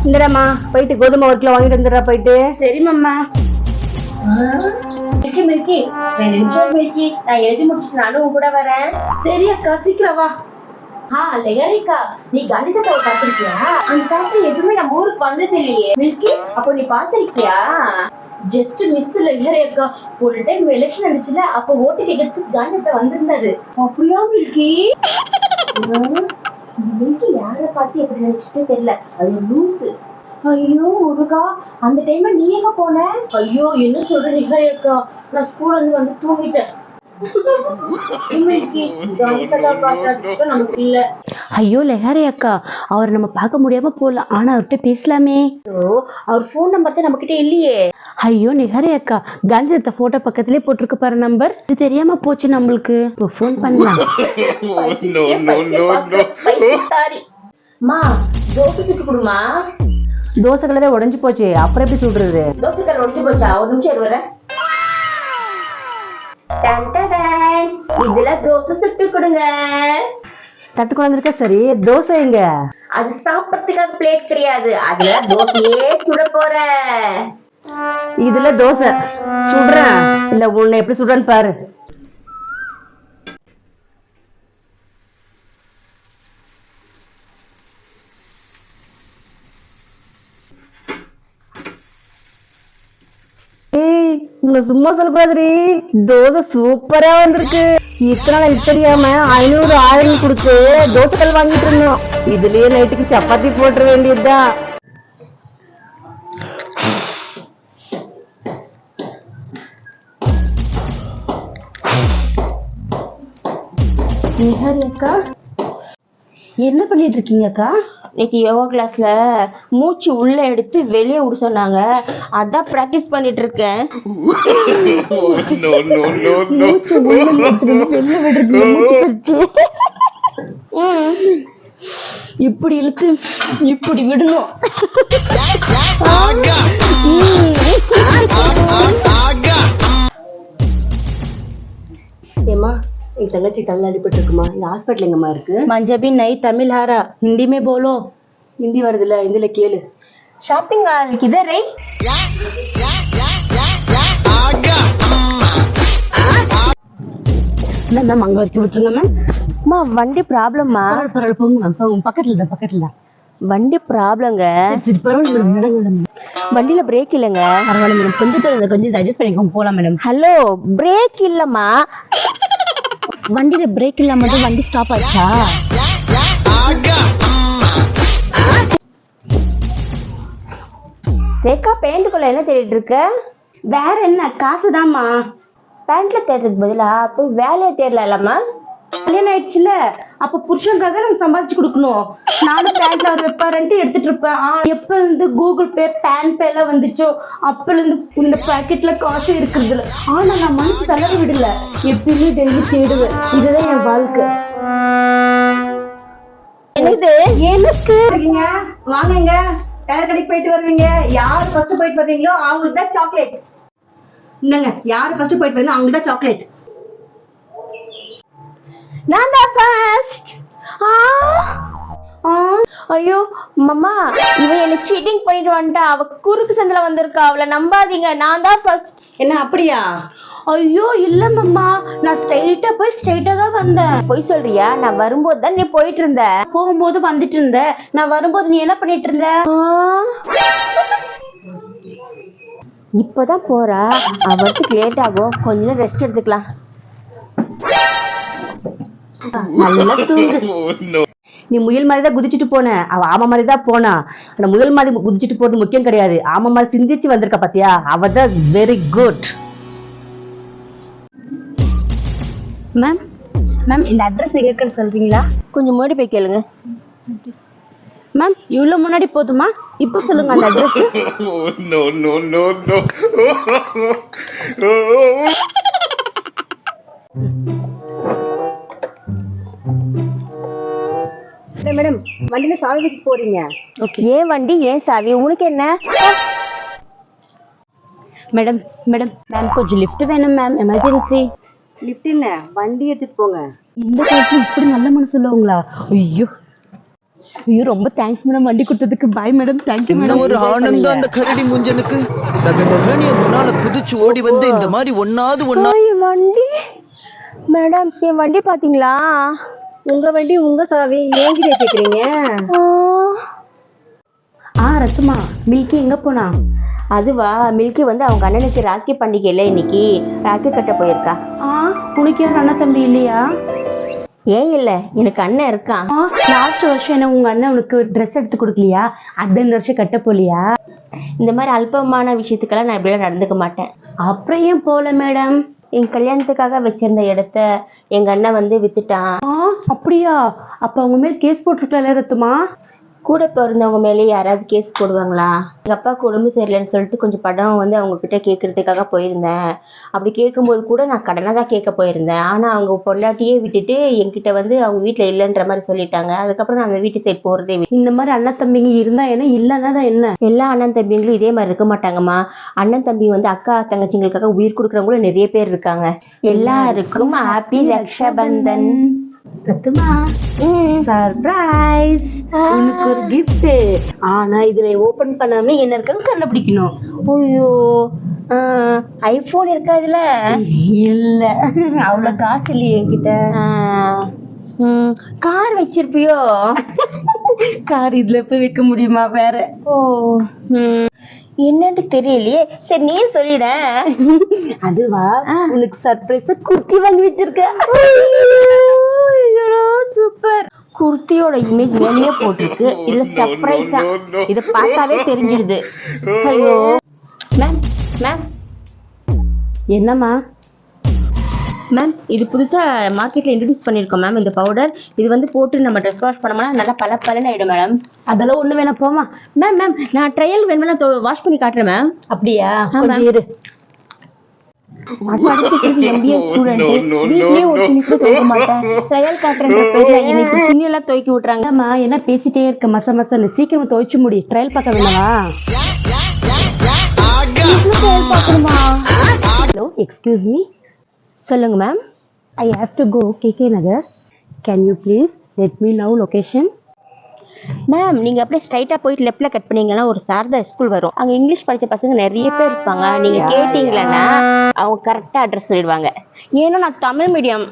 இந்தடாமா போயிட்டு கோதுமை ஒரு கிலோ வாங்கிட்டு வந்துடுறா போயிட்டு. சரி மாமா. மில்கி மில்கி 2 நிமிஷம் மில்கி, நான் எழுதி முடிச்சுட்டு நானும் உன் கூட வரேன். சரி அக்கா சீக்கிரம் வா. லெகரிக்கா, நீ கணிதத்தை பாத்திருக்கியா? அந்த தாத்தா எதுவுமே நம்ம ஊருக்கு வந்தது இல்லையே. மில்கி, அப்போ நீ பாத்திருக்கியா? ஜஸ்ட் மிஸ் லெகரி அக்கா. ஒரு டைம் எலெக்ஷன் வந்துச்சுல, அப்போ ஓட்டு கேட்கறதுக்கு கணிதத்தை வந்திருந்தாரு. அப்படியா மில்கி? மில்கி யார பார்த்து எப்படி நினைச்சிட்டு தெரியல, அது லூசு. ஐயோ முருகா, அந்த டைம்ல நீ எங்க போன? ஐயோ என்ன சொல்ற லெகரி அக்கா, நான் ஸ்கூல்ல இருந்து வந்து தூங்கிட்டேன். ஐயோ லெஹாரி அக்கா, அவர் நம்ம பார்க்க முடியாம போல, ஆனா அவர்கிட்ட பேசலாமே. அவர் போன் நம்பர் தான் நம்ம கிட்ட இல்லையே. ஐயோ லெஹாரி அக்கா, காந்திதத்த போட்டோ பக்கத்திலே போட்டிருக்கு பாரு நம்பர். இது தெரியாம போச்சு நம்மளுக்கு. இப்போ போன் பண்ணலாம். தோசை சுட்டு கொடுமா. தோசை கலரே உடஞ்சு போச்சு, அப்புறம் எப்படி சுடுறது? தோசை கலர் உடஞ்சு போச்சா? ஒரு நிமிஷம் வரேன். இதுல தோசை சுட்டு கொடுங்க. தட்டு குழந்திருக்க. சரி, தோசை எங்க? அது சாப்பிடறதுக்காக பிளேட் கிடையாது, அதுல தோசையே சுட போற. இதுல தோசை சுடுறேன் இல்ல, உன்னை எப்படி சுடுறேன்னு பாரு. உங்களை சும்மா சொல்லக்கூடாதுரி, தோசை சூப்பரா வந்திருக்கு. இத்தனை நாள் தெரியாம 500 1000 கொடுத்து தோசைகள் வாங்கிட்டு இருந்தோம். இதுலயே நைட்டுக்கு சப்பாத்தி போட்டுற வேண்டியதுதான். நிஹாரி அக்கா, என்ன பண்ணிட்டு இருக்கீங்க அக்கா? இன்னைக்கு யோகா கிளாஸ்ல மூச்சு உள்ள எடுத்து வெளியே விட சொன்னாங்க, அதான் பிராக்டிஸ் பண்ணிட்டு இருக்கேன். மூச்சு உள்ள வெளியே விடுறது மூச்சு பயிற்சி. இப்படி இழுத்து இப்படி விடணும். ஏமா, என் தங்கச்சி தள்ள அடிபட்டு இருக்குமா? இந்த ஹாஸ்பிட்டல் எங்கம்மா இருக்கு? மஞ்சபி நை தமிழ் ஹாரா हिंदी में बोलो. हिंदी வருதுல, ஹிந்தில கேளு. ஷாப்பிங் கிதர் ரை? மேம் அங்க வரைக்கும் விட்டுருங்க மேம். அம்மா வண்டி ப்ராப்ளம்மா. பரவாயில்ல போங்க மேம், போங்க. பக்கத்துல வண்டி ப்ராப்ளங்க. சரி பரவாயில்ல மேடம், மேடம் வண்டியில பிரேக் இல்லைங்க. பரவாயில்ல மேடம், கொஞ்சம் அட்ஜஸ்ட் பண்ணிக்கோங்க, போலாம் மேடம். ஹலோ, பிரேக் இல்லம்மா. வண்டியில பிரேக் இல்லாம தான் வண்டி ஸ்டாப் ஆச்சா? ரேக்கா, பேண்ட்டுக்குள்ள என்ன தேடிட்டு இருக்க? வேற என்ன, காசுதாம்மா. பேண்ட்ல தேடுறதுக்கு பதிலா போய் வேலையை தேடலாம்மா. கல்யாணம் ஆயிடுச்சுல, அப்ப புருஷனுக்காக நம்ம சம்பாதிச்சு கொடுக்கணும். நானும் பேண்ட்ல அவர் வைப்பாருன்ட்டு எடுத்துட்டு இருப்பேன். எப்ப இருந்து கூகுள் பே பேன் பே எல்லாம் வந்துச்சோ அப்பல இருந்து இந்த பாக்கெட்ல காசு இருக்குது. ஆனா நான் மனசு தளர விடல, எப்பயுமே டெய்லி தேடுவேன். இதுதான் என் வாழ்க்கை. எனக்கு வாங்க, டயர் கடைக்கு போயிட்டு வருவீங்க. யாரு ஃபர்ஸ்ட் போயிட்டு வர்றீங்களோ அவங்களுக்கு தான் சாக்லேட். என்னங்க, யாரு ஃபர்ஸ்ட் போயிட்டு வரீங்களோ அவங்களுக்கு தான் சாக்லேட். நான் தான் ஃபர்ஸ்ட். ஐயோ மம்மா, இவன் என்ன சீட்டிங் பண்ணிட்டு வந்துட்டா. அவ குறுக்கு சந்தில வந்திருக்கா, அவளை நம்பாதீங்க. நான் தான் ஃபர்ஸ்ட். என்ன அப்படியா? ஐயோ இல்ல மம்மா, நான் ஸ்ட்ரைட்டா தான் வந்தேன். போய் சொல்றியா? நான் வரும்போது தான் நீ போயிட்டு இருந்த. போகும்போது வந்துட்டு இருந்த. நான் வரும்போது நீ என்ன பண்ணிட்டு இருந்த? இப்பதான் போறா, அவருக்கு லேட் ஆகும், கொஞ்ச நேரம் ரெஸ்ட் எடுத்துக்கலாம். நல்லா தூங்கு. நீ முயல் மாதிரிதான் குதிச்சுட்டு போன, அவ ஆமை மாதிரிதான் போனா. அந்த முயல் மாதிரி குதிச்சுட்டு போறது முக்கியம் கிடையாது, ஆமை மாதிரி சிந்திச்சு வந்திருக்க பாத்தியா, அவதான் வெரி குட். மேம் மேம், இந்த அட்ரஸ் எங்க இருக்குன்னு சொல்றீங்களா? கொஞ்சம் முன்னாடி போய் கேளுங்க. மேம் இவ்வளவு முன்னாடி போதுமா? இப்ப சொல்லுங்க அந்த அட்ரஸ். மேடம், வண்டியில சாவி போறீங்க. ஏன் வண்டி ஏன் சாவி, உனக்கு என்ன? மேடம் மேடம் மேம், கொஞ்சம் லிஃப்ட் வேணும் மேம், எமர்ஜென்சி. லிஃப்ட் இல்ல, வண்டி எடுத்துட்டு போங்க. இந்த காலத்துல இப்படி நல்ல மனசு உள்ளவங்களா? ஐயோ ஐயோ ரொம்ப தேங்க்ஸ் மேடம் வண்டி கொடுத்ததுக்கு. Bye madam. தேங்க்யூ என்ன மேடம். ஒரு ஆனந்தம் அந்த கரடி முஞ்சனுக்கு. தகதகனிய முன்னால குதிச்சு ஓடி வந்து இந்த மாதிரி ஒன்னாவது ஒன்னா. வண்டி மேடம், என் வண்டி பாத்தீங்களா? உங்க வண்டி உங்க சாவி ஏங்கிட்ட கேக்குறீங்க? ரத்துமா, மில்கி எங்க போனா? அதுவா, மில்கி வந்து அவங்க அண்ணனுக்கு ராக்கி பண்டிகை இல்லை, இன்னைக்கு ராக்கி கட்ட போயிருக்கா. உனக்கு யாரும் அண்ணன் தம்பி இல்லையா? ஏன் இல்ல, எனக்கு அண்ணன் இருக்கான். லாஸ்ட் வருஷம் என்ன உங்க அண்ணன் உனக்கு ட்ரெஸ் எடுத்து கொடுக்கலையா? அது இந்த வருஷம் கட்ட போலியா? இந்த மாதிரி அல்பமான விஷயத்துக்கெல்லாம் நான் இப்படிலாம் நடந்துக்க மாட்டேன். அப்புறம் ஏன் போல மேடம்? என் கல்யாணத்துக்காக வச்சிருந்த இடத்த எங்க அண்ணன் வந்து வித்துட்டான். அப்படியா? அப்ப அவங்க மேல கேஸ் போட்டுருக்கல ரத்துமா? கூட பிறந்தவங்க மேலே யாராவது கேஸ் போடுவாங்களா? எங்கள் அப்பாவுக்கு உடம்பு சரியில்லைன்னு சொல்லிட்டு கொஞ்சம் படம் வந்து அவங்கக்கிட்ட கேட்குறதுக்காக போயிருந்தேன். அப்படி கேட்கும்போது கூட நான் கடனாக தான் கேட்க போயிருந்தேன். ஆனால் அவங்க பொண்டாட்டியே விட்டுட்டு என்கிட்ட வந்து அவங்க வீட்டில் இல்லைன்ற மாதிரி சொல்லிட்டாங்க. அதுக்கப்புறம் நான் அந்த வீட்டு சைட் போகிறதே. இந்த மாதிரி அண்ணன் தம்பிங்க இருந்தா என்ன, இல்லைன்னா தான் என்ன? எல்லா அண்ணன் தம்பிங்களும் இதே மாதிரி இருக்க மாட்டாங்கம்மா. அண்ணன் தம்பி வந்து அக்கா தங்கச்சிங்களுக்காக உயிர் கொடுக்குறவங்களும் நிறைய பேர் இருக்காங்க. எல்லாருக்கும் ஹாப்பி ரக்ஷாபந்தன். ரத்துமா, சர்ப்ரைஸ், உனக்கு ஒரு கிஃப்ட். ஆனா இதுல ஓபன் பண்ணாம என்ன இருக்குன்னு கண்டுபிடிக்கணும். ஐயோ, ஐபோன் இருக்கா இதுல? இல்ல, அவ்வளவு காசு இல்லையே என்கிட்ட. கார் வச்சிருப்பியோ? கார் இதுல போய் வைக்க முடியுமா வேற? என்னன்னு தெரியலையே. சரி நீ சொல்லிட. அதுவா, உனக்கு சர்ப்ரைஸா குர்த்தி வாங்கி வச்சிருக்க. சூப்பர். குர்த்தியோட இமேஜ் மேலேயே போட்டிருக்கு. இல்ல சர்ப்ரைஸா? இத பார்த்தாவே தெரிஞ்சிடுது. ஐயோ மேம், மேம் என்னம்மா? மேம், இது புதுசா மார்க்கெட்ல இன்ட்ரடியூஸ் பண்ணிருக்கோம் மேம். இந்த பவுடர் இது வந்து போட்டு நம்ம ட்ரெஸ் வாஷ் பண்ணோம்னா நல்லா பல பலன்னு ஆயிடும் மேடம். அதெல்லாம் ஒண்ணு வேணா, போமா. மேம் மேம், நான் ட்ரையல் வேணும்னா வாஷ் பண்ணி காட்டுறேன் மேம். அப்படியா? கொஞ்சம் இரு. MBA ஸ்டூடெண்ட் வீட்லயே ஒரு துணி கூட துவைக்க மாட்டேன். ட்ரையல் காட்டுறேன்ற பேர்ல இன்னைக்கு துணி எல்லாம் துவைக்க விட்டுறாங்க. அம்மா என்ன பேசிட்டே இருக்க மச மசன்னு? சீக்கிரமா துவைச்சு முடி. ட்ரையல் பார்க்க வேணாவா? Hello, excuse me. சொல்லுங்க ma'am. I have to go KK Nagar. Can you please let me know location? Ma'am, நீங்க அப்படியே ஸ்ட்ரைட்டா போயிட்டு லெஃப்ட்ல கட் பண்ணீங்கன்னா ஒரு சாரதா ஸ்கூல் வரும். அங்க இங்கிலீஷ் படிச்ச பசங்க நிறைய பேர் இருப்பாங்க. நீங்க கேட்டீங்களா அவங்க கரெக்டா அட்ரஸ் சொல்லிடுவாங்க. ஏன்னா நான் தமிழ் மீடியம்.